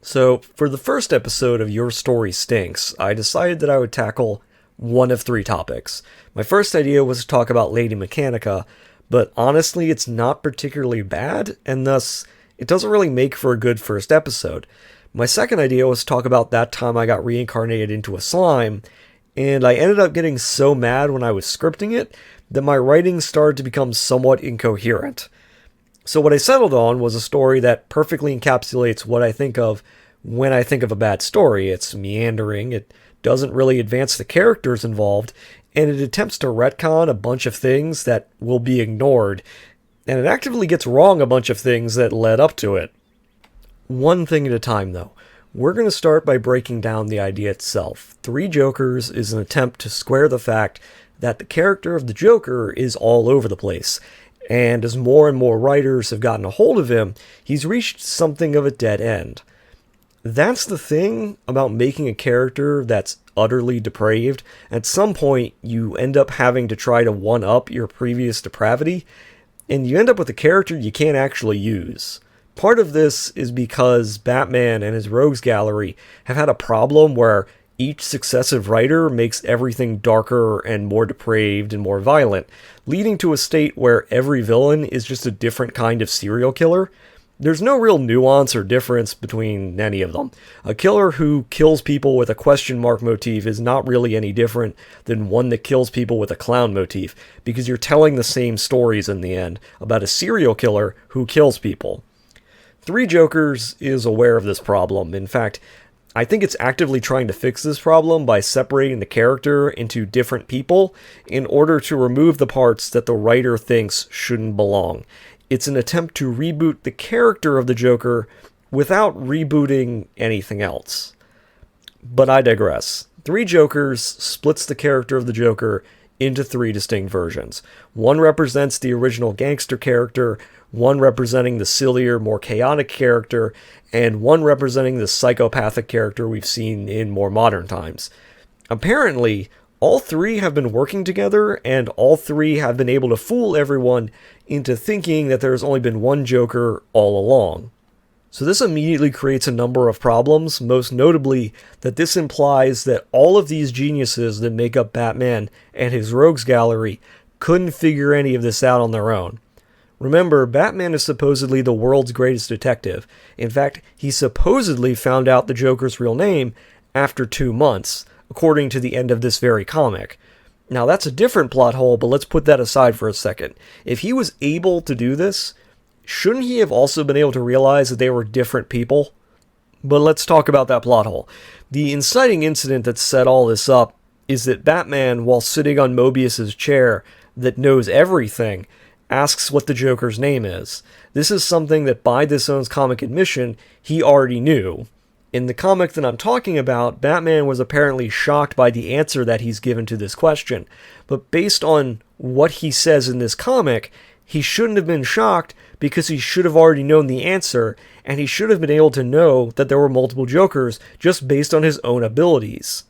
So, for the first episode of Your Story Stinks, I decided that I would tackle one of three topics. My first idea was to talk about Lady Mechanica, but honestly, it's not particularly bad, and thus, it doesn't really make for a good first episode. My second idea was to talk about that time I got reincarnated into a slime, and I ended up getting so mad when I was scripting it that my writing started to become somewhat incoherent. So what I settled on was a story that perfectly encapsulates what I think of when I think of a bad story. It's meandering, it doesn't really advance the characters involved, and it attempts to retcon a bunch of things that will be ignored, and it actively gets wrong a bunch of things that led up to it. One thing at a time, though. We're going to start by breaking down the idea itself. Three Jokers is an attempt to square the fact that the character of the Joker is all over the place, and as more and more writers have gotten a hold of him, he's reached something of a dead end. That's the thing about making a character that's utterly depraved. At some point, you end up having to try to one-up your previous depravity, and you end up with a character you can't actually use. Part of this is because Batman and his rogues gallery have had a problem where each successive writer makes everything darker and more depraved and more violent, leading to a state where every villain is just a different kind of serial killer. There's no real nuance or difference between any of them. A killer who kills people with a question mark motif is not really any different than one that kills people with a clown motif, because you're telling the same stories in the end about a serial killer who kills people. Three Jokers is aware of this problem. In fact, I think it's actively trying to fix this problem by separating the character into different people in order to remove the parts that the writer thinks shouldn't belong. It's an attempt to reboot the character of the Joker without rebooting anything else. But I digress. Three Jokers splits the character of the Joker into three distinct versions. One represents the original gangster character, one representing the sillier, more chaotic character, and one representing the psychopathic character we've seen in more modern times. Apparently, all three have been working together, and all three have been able to fool everyone into thinking that there's only been one Joker all along. So this immediately creates a number of problems, most notably that this implies that all of these geniuses that make up Batman and his rogues gallery couldn't figure any of this out on their own. Remember, Batman is supposedly the world's greatest detective. In fact, he supposedly found out the Joker's real name after 2 months, according to the end of this very comic. Now that's a different plot hole, but let's put that aside for a second. If he was able to do this, shouldn't he have also been able to realize that they were different people? But let's talk about that plot hole. The inciting incident that set all this up is that Batman, while sitting on Mobius's chair that knows everything, asks what the Joker's name is. This is something that by this own's comic admission, he already knew. In the comic that I'm talking about, Batman was apparently shocked by the answer that he's given to this question. But based on what he says in this comic, he shouldn't have been shocked because he should have already known the answer, and he should have been able to know that there were multiple Jokers just based on his own abilities.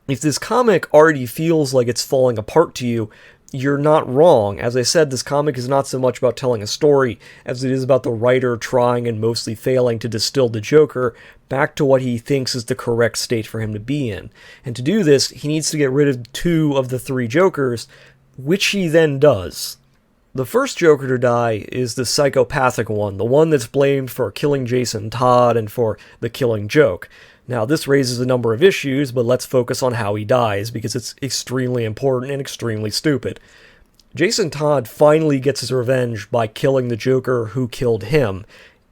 If this comic already feels like it's falling apart to you, you're not wrong. As I said, this comic is not so much about telling a story as it is about the writer trying and mostly failing to distill the Joker back to what he thinks is the correct state for him to be in. And to do this, he needs to get rid of 2 of the 3 Jokers, which he then does. The first Joker to die is the psychopathic one, the one that's blamed for killing Jason Todd and for the Killing Joke. Now, this raises a number of issues, but let's focus on how he dies, because it's extremely important and extremely stupid. Jason Todd finally gets his revenge by killing the Joker who killed him,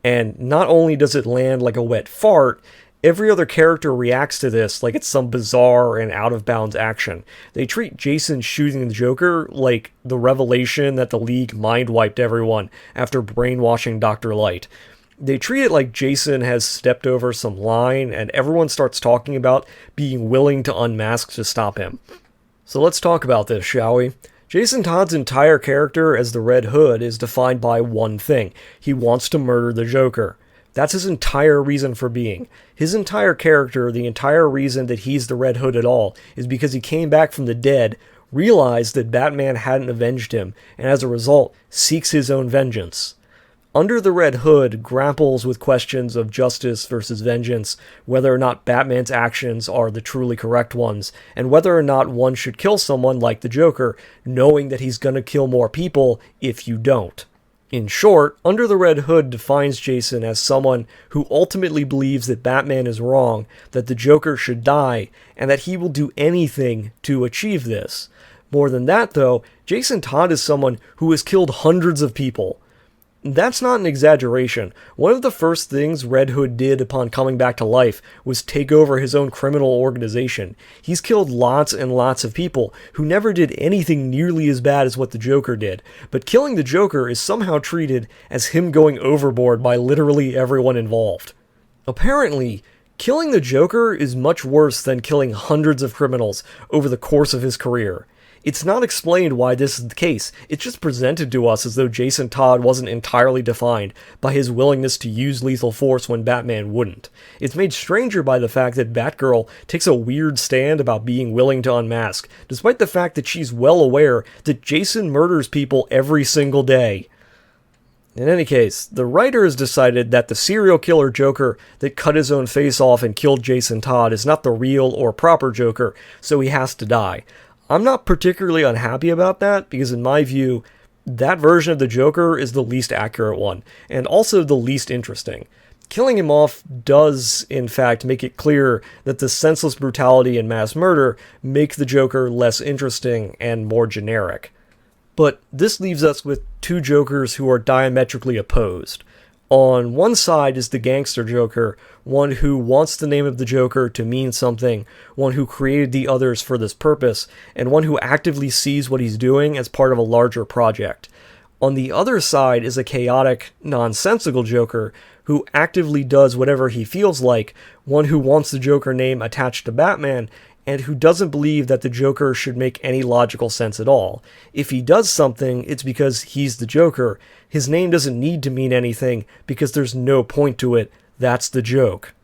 and not only does it land like a wet fart, every other character reacts to this like it's some bizarre and out-of-bounds action. They treat Jason shooting the Joker like the revelation that the League mind-wiped everyone after brainwashing Dr. Light. They treat it like Jason has stepped over some line, and everyone starts talking about being willing to unmask to stop him. So let's talk about this, shall we? Jason Todd's entire character as the Red Hood is defined by one thing. He wants to murder the Joker. That's his entire reason for being. His entire character, the entire reason that he's the Red Hood at all, is because he came back from the dead, realized that Batman hadn't avenged him, and as a result, seeks his own vengeance. Under the Red Hood grapples with questions of justice versus vengeance, whether or not Batman's actions are the truly correct ones, and whether or not one should kill someone like the Joker, knowing that he's gonna kill more people if you don't. In short, Under the Red Hood defines Jason as someone who ultimately believes that Batman is wrong, that the Joker should die, and that he will do anything to achieve this. More than that, though, Jason Todd is someone who has killed hundreds of people. That's not an exaggeration. One of the first things Red Hood did upon coming back to life was take over his own criminal organization. He's killed lots and lots of people who never did anything nearly as bad as what the Joker did, but killing the Joker is somehow treated as him going overboard by literally everyone involved. Apparently, killing the Joker is much worse than killing hundreds of criminals over the course of his career. It's not explained why this is the case. It's just presented to us as though Jason Todd wasn't entirely defined by his willingness to use lethal force when Batman wouldn't. It's made stranger by the fact that Batgirl takes a weird stand about being willing to unmask, despite the fact that she's well aware that Jason murders people every single day. In any case, the writers decided that the serial killer Joker that cut his own face off and killed Jason Todd is not the real or proper Joker, so he has to die. I'm not particularly unhappy about that, because in my view, that version of the Joker is the least accurate one, and also the least interesting. Killing him off does, in fact, make it clear that the senseless brutality and mass murder make the Joker less interesting and more generic. But this leaves us with two Jokers who are diametrically opposed. On one side is the gangster Joker, one who wants the name of the Joker to mean something, one who created the others for this purpose, and one who actively sees what he's doing as part of a larger project. On the other side is a chaotic, nonsensical Joker who actively does whatever he feels like, one who wants the Joker name attached to Batman, and who doesn't believe that the Joker should make any logical sense at all. If he does something, it's because he's the Joker. His name doesn't need to mean anything, because there's no point to it. That's the joke.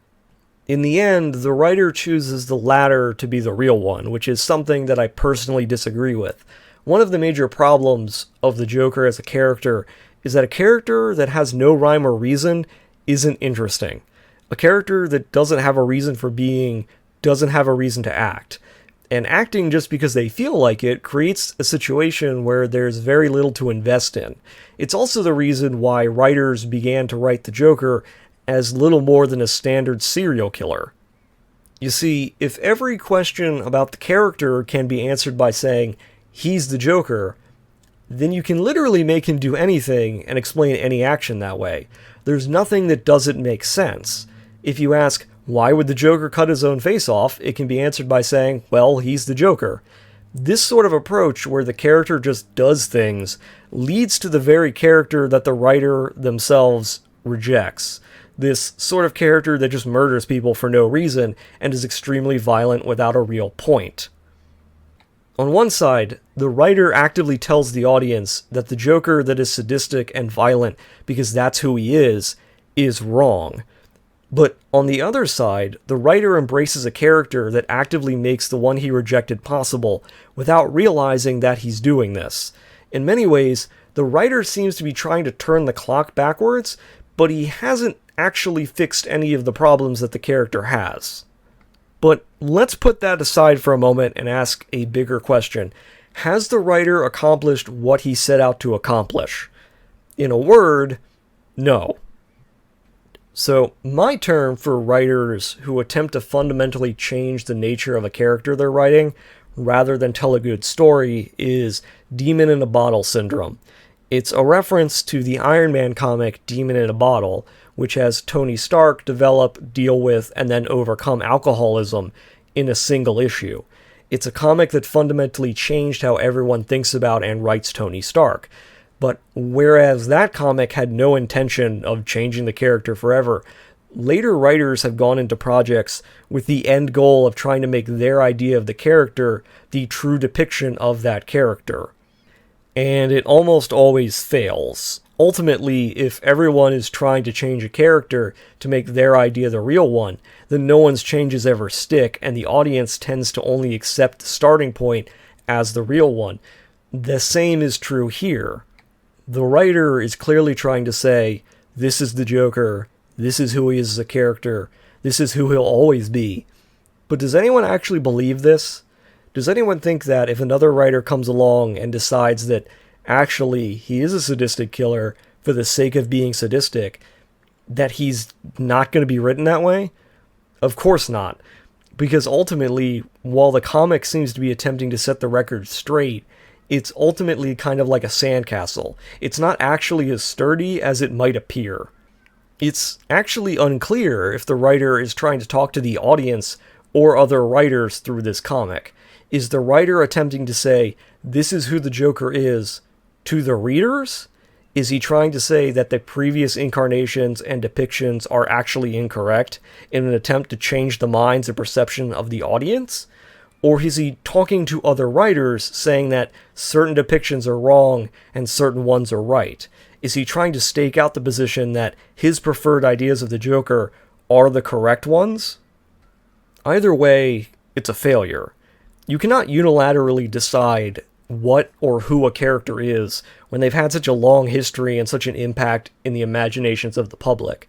In the end, the writer chooses the latter to be the real one, which is something that I personally disagree with. One of the major problems of the Joker as a character is that a character that has no rhyme or reason isn't interesting. A character that doesn't have a reason for being doesn't have a reason to act. And acting just because they feel like it creates a situation where there's very little to invest in. It's also the reason why writers began to write the Joker as little more than a standard serial killer. You see, if every question about the character can be answered by saying, he's the Joker, then you can literally make him do anything and explain any action that way. There's nothing that doesn't make sense. If you ask, why would the Joker cut his own face off? It can be answered by saying, well, he's the Joker. This sort of approach, where the character just does things, leads to the very character that the writer themselves rejects. This sort of character that just murders people for no reason and is extremely violent without a real point. On one side, the writer actively tells the audience that the Joker that is sadistic and violent because that's who he is wrong. But on the other side, the writer embraces a character that actively makes the one he rejected possible without realizing that he's doing this. In many ways, the writer seems to be trying to turn the clock backwards, but he hasn't actually fixed any of the problems that the character has. But let's put that aside for a moment and ask a bigger question. Has the writer accomplished what he set out to accomplish? In a word, no. So, my term for writers who attempt to fundamentally change the nature of a character they're writing, rather than tell a good story, is Demon in a Bottle syndrome. It's a reference to the Iron Man comic Demon in a Bottle, which has Tony Stark develop, deal with, and then overcome alcoholism in a single issue. It's a comic that fundamentally changed how everyone thinks about and writes Tony Stark. But whereas that comic had no intention of changing the character forever, later writers have gone into projects with the end goal of trying to make their idea of the character the true depiction of that character. And it almost always fails. Ultimately, if everyone is trying to change a character to make their idea the real one, then no one's changes ever stick, and the audience tends to only accept the starting point as the real one. The same is true here. The writer is clearly trying to say, this is the Joker, this is who he is as a character, this is who he'll always be. But does anyone actually believe this? Does anyone think that if another writer comes along and decides that actually he is a sadistic killer for the sake of being sadistic, that he's not going to be written that way? Of course not. Because ultimately, while the comic seems to be attempting to set the record straight, it's ultimately kind of like a sandcastle. It's not actually as sturdy as it might appear. It's actually unclear if the writer is trying to talk to the audience or other writers through this comic. Is the writer attempting to say, this is who the Joker is, to the readers? Is he trying to say that the previous incarnations and depictions are actually incorrect in an attempt to change the minds and perception of the audience? Or is he talking to other writers saying that certain depictions are wrong and certain ones are right? Is he trying to stake out the position that his preferred ideas of the Joker are the correct ones? Either way, it's a failure. You cannot unilaterally decide what or who a character is when they've had such a long history and such an impact in the imaginations of the public.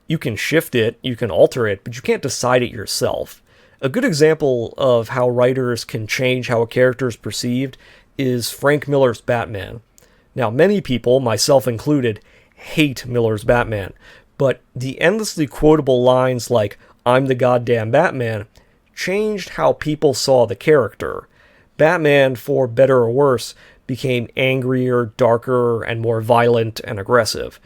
You can shift it, you can alter it, but you can't decide it yourself. A good example of how writers can change how a character is perceived is Frank Miller's Batman. Now, many people, myself included, hate Miller's Batman, but the endlessly quotable lines like, "I'm the goddamn Batman," changed how people saw the character. Batman, for better or worse, became angrier, darker, and more violent and aggressive.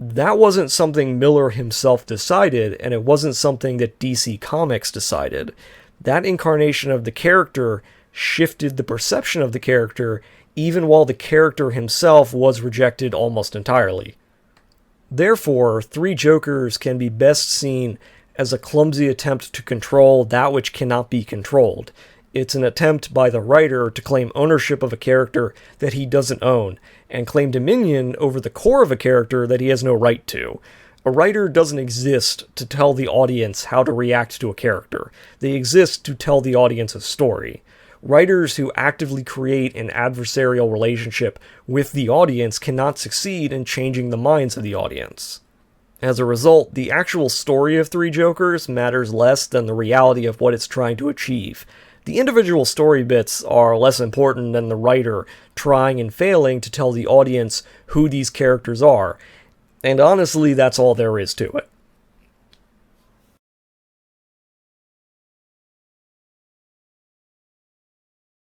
That wasn't something Miller himself decided, and it wasn't something that DC Comics decided. That incarnation of the character shifted the perception of the character, even while the character himself was rejected almost entirely. Therefore, Three Jokers can be best seen as a clumsy attempt to control that which cannot be controlled. It's an attempt by the writer to claim ownership of a character that he doesn't own, and claim dominion over the core of a character that he has no right to. A writer doesn't exist to tell the audience how to react to a character. They exist to tell the audience a story. Writers who actively create an adversarial relationship with the audience cannot succeed in changing the minds of the audience. As a result, the actual story of Three Jokers matters less than the reality of what it's trying to achieve. The individual story bits are less important than the writer trying and failing to tell the audience who these characters are, and honestly, that's all there is to it.